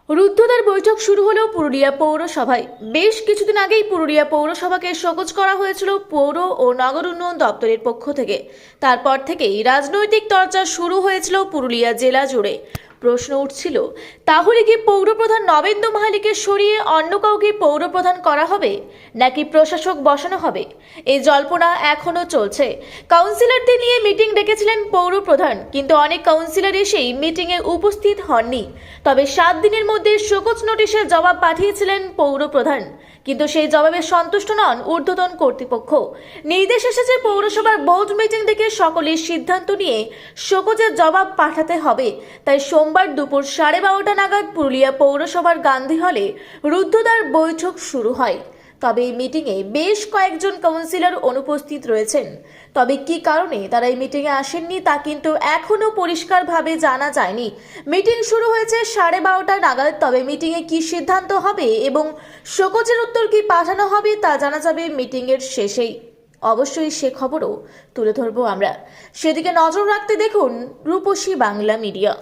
রুদ্ধদ্বার বৈঠক শুরু হলো পুরুলিয়া পৌরসভায়। বেশ কিছুদিন আগেই পুরুলিয়া পৌরসভাকে শোকজ করা হয়েছিল পৌর ও নগর উন্নয়ন দপ্তরের পক্ষ থেকে। তারপর থেকেই রাজনৈতিক চর্চা শুরু হয়েছিল পুরুলিয়া জেলা জুড়ে। প্রশ্ন উঠছিল, তাহলে কি পৌরপ্রধান নবেন্দু মাহালিকে সরিয়ে অন্য কাউকে পৌরপ্রধান করা হবে, নাকি প্রশাসক বসানো হবে? এই জল্পনা এখনো চলছে। কাউন্সিলরদের নিয়ে মিটিং ডেকেছিলেন পৌরপ্রধান, কিন্তু অনেক কাউন্সিলর এসেই মিটিংয়ে উপস্থিত হননি। তবে 7 দিনের মধ্যে শোকজ নোটিশের জবাব পাঠিয়েছিলেন পৌরপ্রধান, কিন্তু সেই জবাবে সন্তুষ্ট নন ঊর্ধ্বতন কর্তৃপক্ষ। নির্দেশ এসেছে পৌরসভার বোর্ড মিটিং থেকে সকলের সিদ্ধান্ত নিয়ে শোকজের জবাব পাঠাতে হবে। তাই সোমবার দুপুর 12:30 নাগাদ পুরুলিয়া পৌরসভার গান্ধী হলে রুদ্ধদ্বার বৈঠক শুরু হয়। তবে এই মিটিংয়ে বেশ কয়েকজন কাউন্সিলর অনুপস্থিত রয়েছেন। তবে কি কারণে তারা এই মিটিংয়ে আসেননি তা কিন্তু এখনো পরিষ্কারভাবে জানা যায়নি। মিটিং শুরু হয়েছে 12:30 নাগাদ, তবে মিটিংয়ে কি সিদ্ধান্ত হবে এবং শোকজের উত্তর কি পাঠানো হবে তা জানা যাবে মিটিংয়ের শেষেই। অবশ্যই সে খবরও তুলে ধরবো আমরা, সেদিকে নজর রাখতে দেখুন রূপসী বাংলা মিডিয়া।